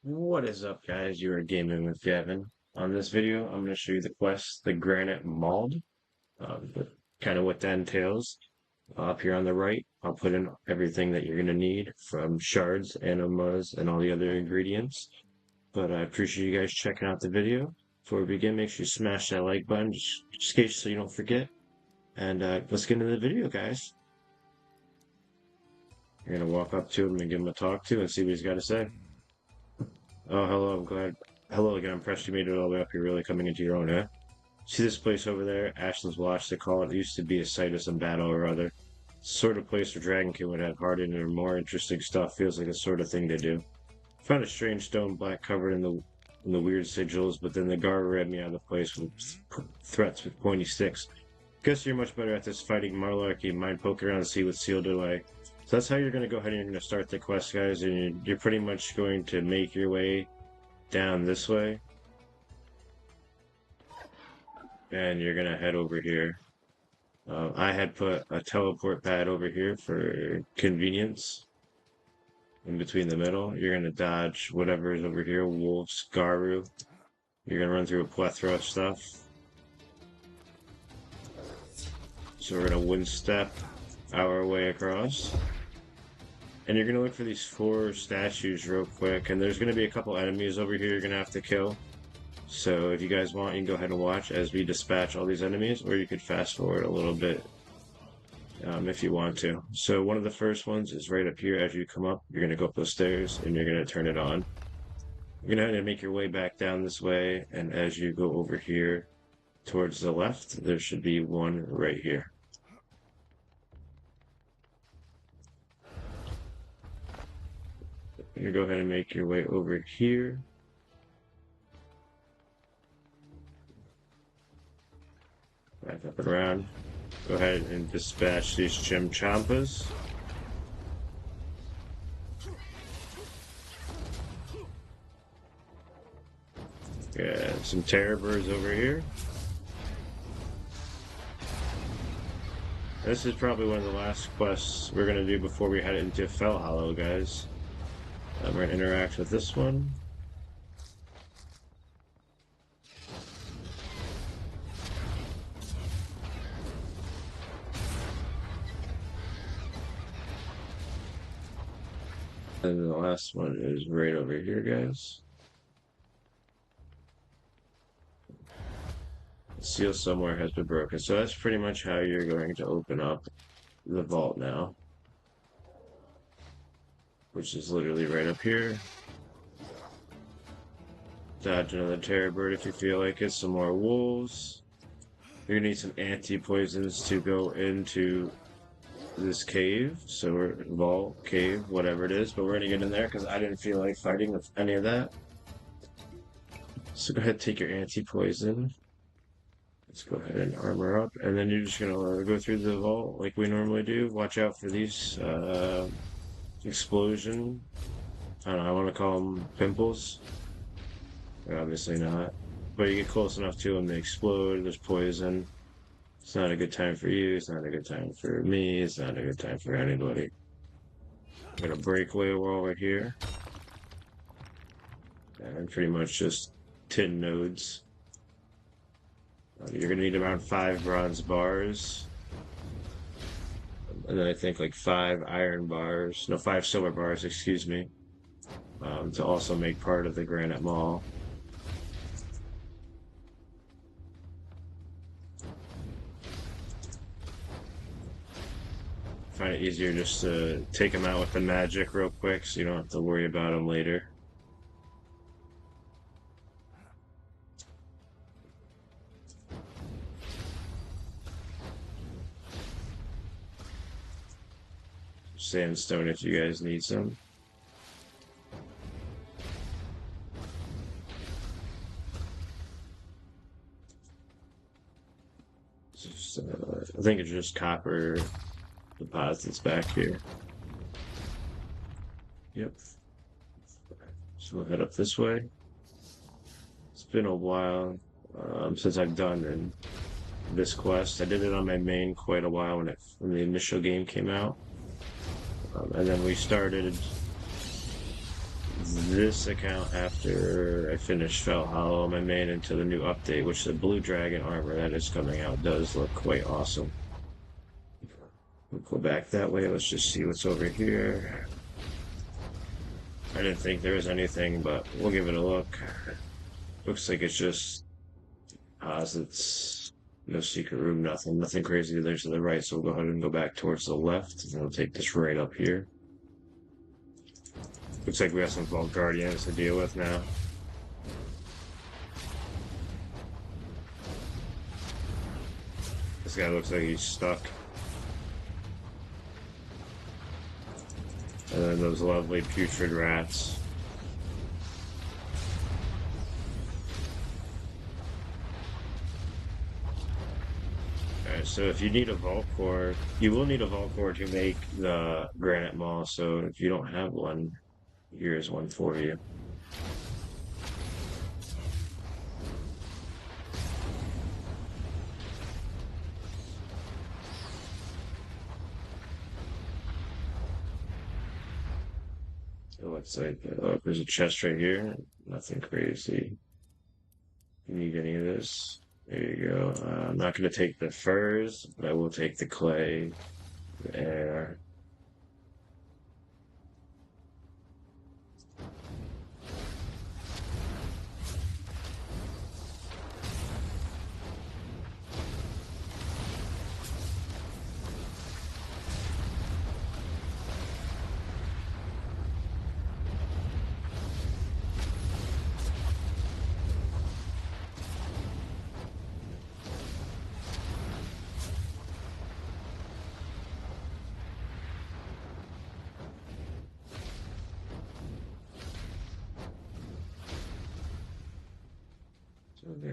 What is up, guys? You are gaming with Gavin. On this video, I'm going to show you the quest, the Granite Mauled, kind of what that entails. Up here on the right, I'll put in everything that you're going to need from shards, enemas, and all the other ingredients. But I appreciate you guys checking out the video. Before we begin, make sure you smash that like button, just in case so you don't forget. And let's get into the video, guys. You're going to walk up to him and give him a talk to and see what he's got to say. Oh, hello, I'm glad. Hello again, I'm impressed you made it all the way up here, really coming into your own, eh? See this place over there? Ashland's Watch, they call it. It used to be a site of some battle or other. It's the sort of place where Dragonkin would have hardened or more interesting stuff. Feels like the sort of thing to do. Found a strange stone black covered in the weird sigils, but then the guard read me out of the place with threats with pointy sticks. Guess you're much better at this fighting malarkey. Mind poking around to see what's sealed away. So that's how you're going to go ahead and you're going to start the quest, guys, and you're pretty much going to make your way down this way. And you're going to head over here. I had put a teleport pad over here for convenience. In between the middle, you're going to dodge whatever is over here, wolves, Garu. You're going to run through a plethora of stuff. So we're going to one step our way across. And you're going to look for these 4 statues real quick. And there's going to be a couple enemies over here you're going to have to kill. So if you guys want, you can go ahead and watch as we dispatch all these enemies. Or you could fast forward a little bit if you want to. So one of the first ones is right up here. As you come up, you're going to go up those stairs and you're going to turn it on. You're going to have to make your way back down this way. And as you go over here towards the left, there should be one right here. You go ahead and make your way over here. Back up and around. Go ahead and dispatch these chimchampas. Yeah, some terror birds over here. This is probably one of the last quests we're going to do before we head into Fell Hollow, guys. We're going to interact with this one. And the last one is right over here, guys. The seal somewhere has been broken. So that's pretty much how you're going to open up the vault now. Which is literally right up here. Dodge another terror bird if you feel like it. Some more wolves. You're gonna need some anti-poisons to go into this cave. So we're vault, cave, whatever it is. But we're gonna get in there because I didn't feel like fighting with any of that. So go ahead and take your anti-poison. Let's go ahead and armor up. And then you're just gonna go through the vault like we normally do. Watch out for these explosion. I don't know, I want to call them pimples. They're obviously not. But you get close enough to them, they explode, there's poison. It's not a good time for you, it's not a good time for me, it's not a good time for anybody. I'm gonna breakaway wall right here. And pretty much just tin nodes. You're gonna need around 5 bronze bars. And then I think like 5 iron bars, no, 5 silver bars, excuse me, to also make part of the Granite Maul. Find it easier just to take them out with the magic real quick so you don't have to worry about them later. Sandstone if you guys need some. Just, I think it's just copper deposits back here. Yep. So we'll head up this way. It's been a while since I've done this quest. I did it on my main quite a while when the initial game came out. And then we started this account after I finished Fell Hollow, my main into the new update, which the blue dragon armor that is coming out does look quite awesome. We'll go back that way. Let's just see what's over here. I didn't think there was anything, but we'll give it a look. Looks like it's just deposits, no secret room, nothing crazy there to the right. So we'll go ahead and go back towards the left, and we'll take this right up here. Looks like we have some Vault Guardians to deal with now. This guy looks like he's stuck. And then those lovely putrid rats. Alright, so if you need a vault core, you will need a vault core to make the Granite Maul, so if you don't have one, here's one for you. It looks like there's a chest right here. Nothing crazy. You need any of this? There you go. I'm not going to take the furs, but I will take the clay, the air.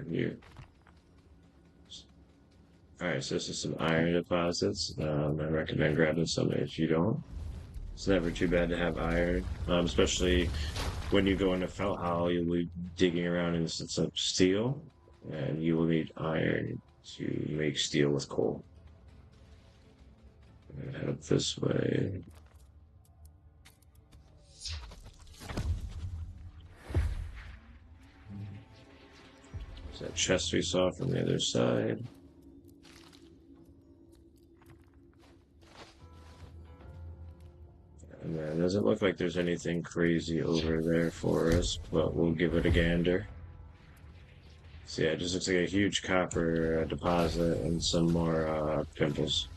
Here. Alright, so this is some iron deposits. I recommend grabbing some if you don't. It's never too bad to have iron, especially when you go into Felt Hollow, you'll be digging around in some steel, and you will need iron to make steel with coal. I'm gonna head up this way. That chest we saw from the other side. And then it doesn't look like there's anything crazy over there for us, but we'll give it a gander. So yeah, it just looks like a huge copper deposit and some more pimples.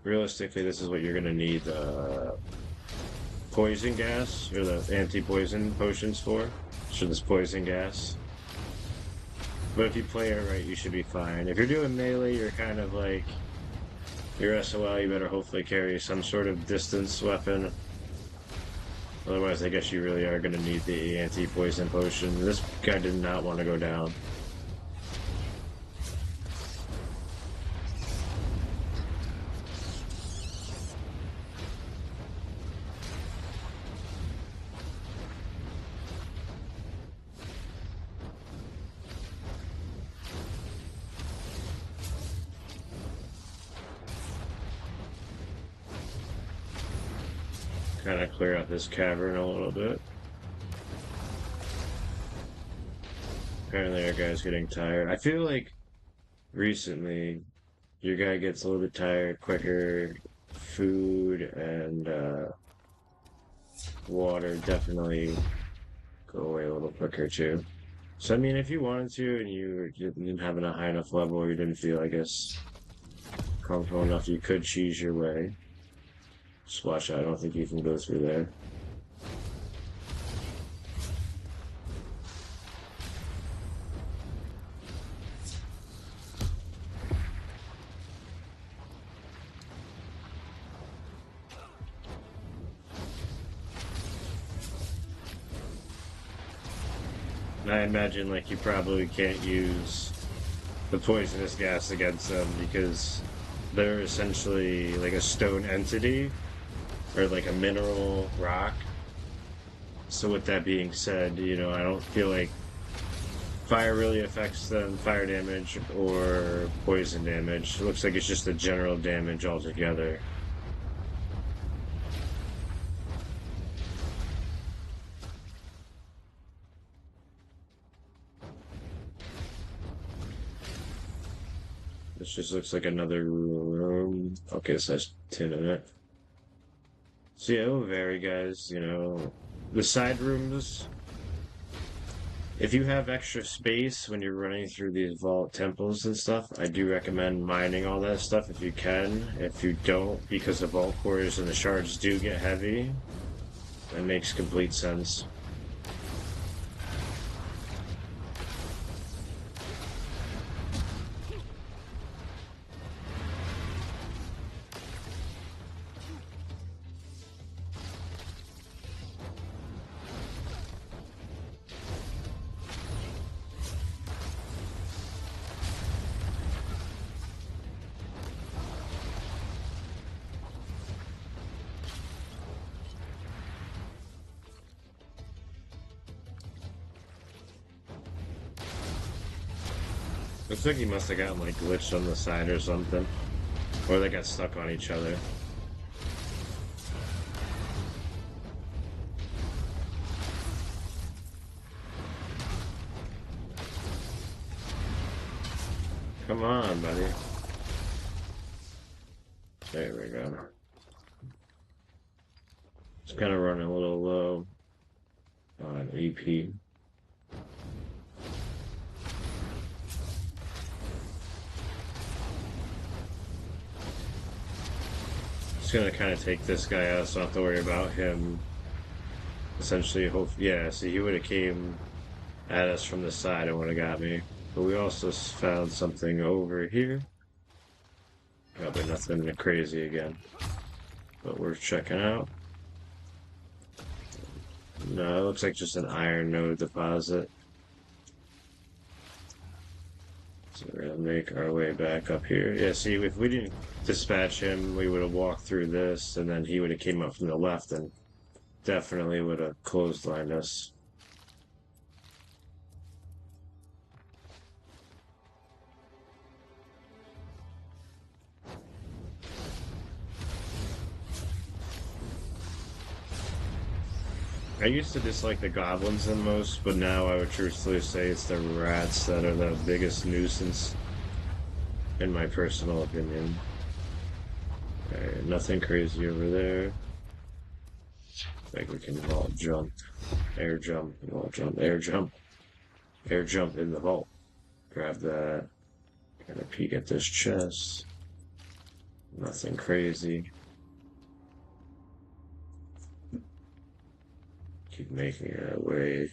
Realistically, this is what you're gonna need poison gas, or the anti-poison potions for. This poison gas. But if you play it right, you should be fine. If you're doing melee, you're kind of like, your SOL, you better hopefully carry some sort of distance weapon. Otherwise, I guess you really are going to need the anti-poison potion. This guy did not want to go down. Kind of clear out this cavern a little bit. Apparently our guy's getting tired. I feel like recently your guy gets a little bit tired quicker. Food and water definitely go away a little quicker too. So I mean, if you wanted to and you didn't have a high enough level or you didn't feel, I guess, comfortable enough, you could cheese your way. Just watch out, I don't think you can go through there. I imagine, like, you probably can't use the poisonous gas against them because they're essentially like a stone entity or like a mineral rock. So with that being said, you know, I don't feel like fire really affects them, fire damage or poison damage. It looks like it's just the general damage altogether. This just looks like another room. Okay, this has tin in it. So yeah, it'll vary, guys. You know, the side rooms, if you have extra space when you're running through these vault temples and stuff, I do recommend mining all that stuff if you can. If you don't, because the vault cores and the shards do get heavy, that makes complete sense. Looks like he must have gotten like glitched on the side or something. Or they got stuck on each other. Come on, buddy. There we go. Just kind of running a little low on EP. Just gonna kind of take this guy out so I don't have to worry about him. Essentially, hope, yeah, see, he would have came at us from the side and would have got me. But we also found something over here. Probably nothing crazy again. But worth checking out. No, it looks like just an iron node deposit. So we're gonna make our way back up here. Yeah, see, if we didn't dispatch him, we would have walked through this, and then he would have came up from the left and definitely would have clotheslined us. I used to dislike the goblins the most, but now I would truthfully say it's the rats that are the biggest nuisance, in my personal opinion. Alright, nothing crazy over there. Like we can vault jump, air jump, vault jump, air jump in the vault. Grab that. Kind of peek at this chest. Nothing crazy. Keep making our way.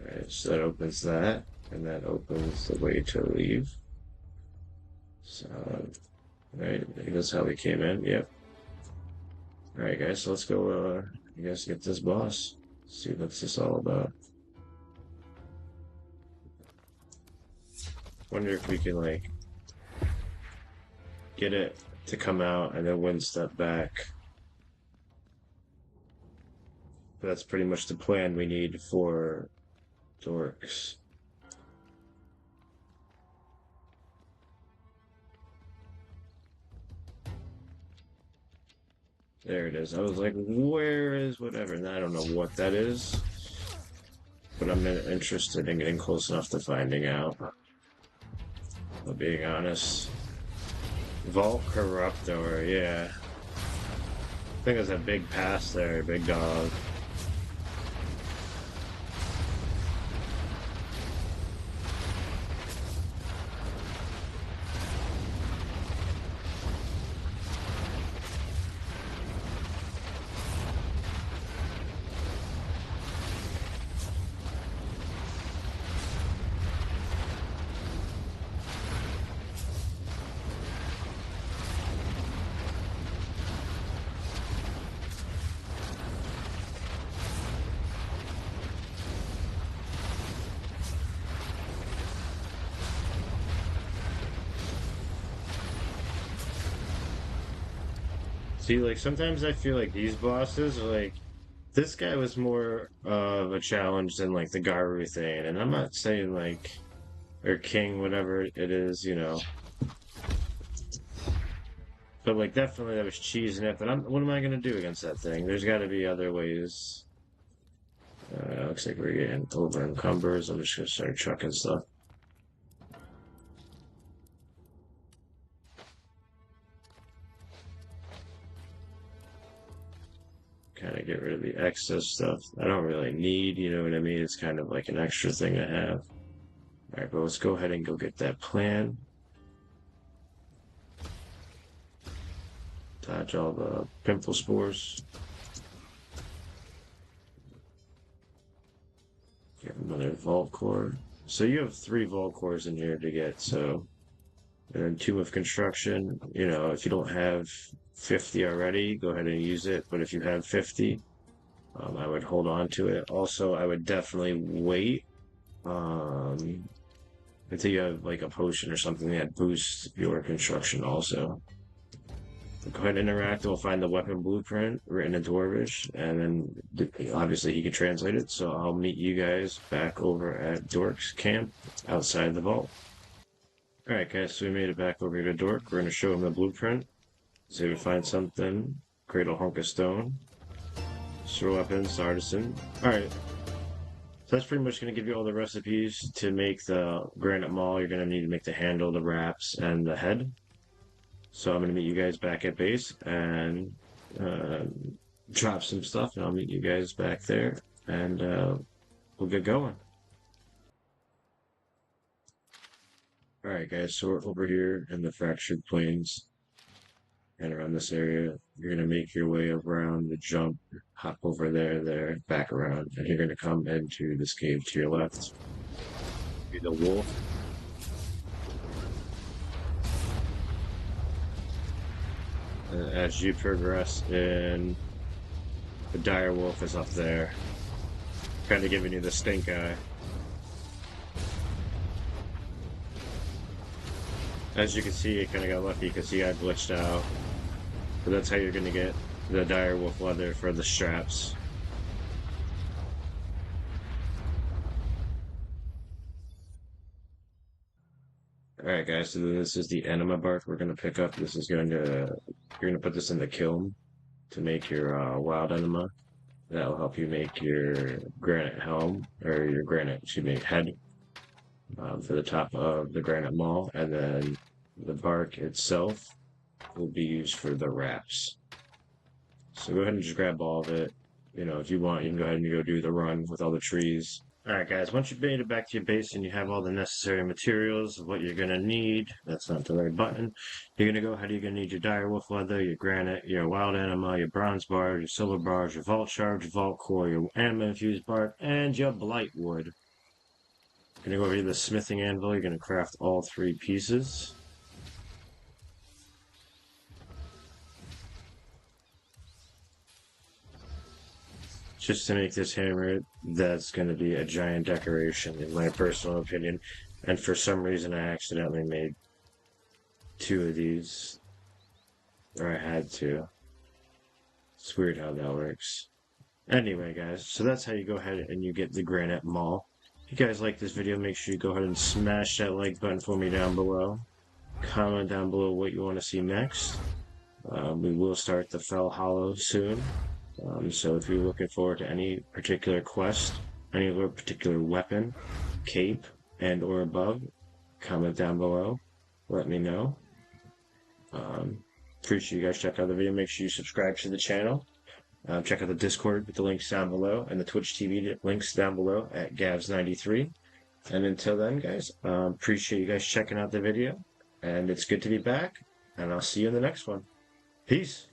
Alright, so that opens that, and that opens the way to leave. So, right, I think that's how we came in. Yep. Alright, guys, so let's go, I guess, get this boss. See what's this all about. Wonder if we can, like, get it to come out and then one step back. That's pretty much the plan we need for dorks. There it is. I was like, where is whatever? And I don't know what that is. But I'm interested in getting close enough to finding out. But being honest. Vault Corruptor, yeah. I think there's a big pass there, big dog. See, like, sometimes I feel like these bosses are like, this guy was more of a challenge than, like, the Garu thing. And I'm not saying, like, or King, whatever it is, you know. But, like, definitely that was cheesing it. But what am I going to do against that thing? There's got to be other ways. Looks like we're getting over encumbered. I'm just gonna start chucking stuff. Kind of get rid of the excess stuff I don't really need, you know what I mean? It's kind of like an extra thing to have. All right, but let's go ahead and go get that plan. Dodge all the pimple spores. Get another vault core. So you have 3 vault cores in here to get, so and then 2 of construction. You know, if you don't have 50 already, go ahead and use it. But if you have 50, I would hold on to it. Also, I would definitely wait until you have like a potion or something that boosts your construction also. Go ahead and interact. We'll find the weapon blueprint written in Dwarvish, and then obviously he can translate it. So I'll meet you guys back over at Dork's camp outside the vault. All right, guys. So we made it back over here to Dork. We're gonna show him the blueprint. So we find something. Cradle hunk of stone. Store weapons, artisan. All right. So that's pretty much going to give you all the recipes to make the granite maul. You're going to need to make the handle, the wraps, and the head. So I'm going to meet you guys back at base and drop some stuff, and I'll meet you guys back there, and we'll get going. All right, guys, so we're over here in the fractured plains and around this area. You're going to make your way around the jump, hop over there, back around, and you're going to come into this cave to your left. Be the wolf. As you progress in, the dire wolf is up there, kind of giving you the stink eye. As you can see, it kind of got lucky because he got glitched out. But that's how you're going to get the dire wolf leather for the straps. Alright guys, so this is the enema bark we're going to pick up. This is going to, you're going to put this in the kiln to make your wild enema. That'll help you make your granite helm, or your granite, excuse me, head for the top of the granite maul. And then the bark itself will be used for the wraps. So go ahead and just grab all of it. You know, if you want, you can go ahead and go do the run with all the trees. Alright guys, once you've made it back to your base and you have all the necessary materials of what you're going to need, that's not the right button, you're going to go ahead, you're going to need your direwolf leather, your granite, your wild anima, your bronze bars, your silver bars, your vault shards, your vault core, your anima infused bark, and your blight wood. You're going to go over to the smithing anvil, you're going to craft all 3 pieces. Just to make this hammer, that's going to be a giant decoration, in my personal opinion. And for some reason, I accidentally made 2 of these. Or I had to. It's weird how that works. Anyway, guys, so that's how you go ahead and you get the granite maul. If you guys like this video, make sure you go ahead and smash that like button for me down below. Comment down below what you want to see next. We will start the Fell Hollow soon. So if you're looking forward to any particular quest, any other particular weapon, cape, and or above, comment down below. Let me know. Appreciate you guys checking out the video. Make sure you subscribe to the channel. Check out the Discord with the links down below, and the Twitch TV links down below at Gavs93. And until then, guys, appreciate you guys checking out the video. And it's good to be back. And I'll see you in the next one. Peace.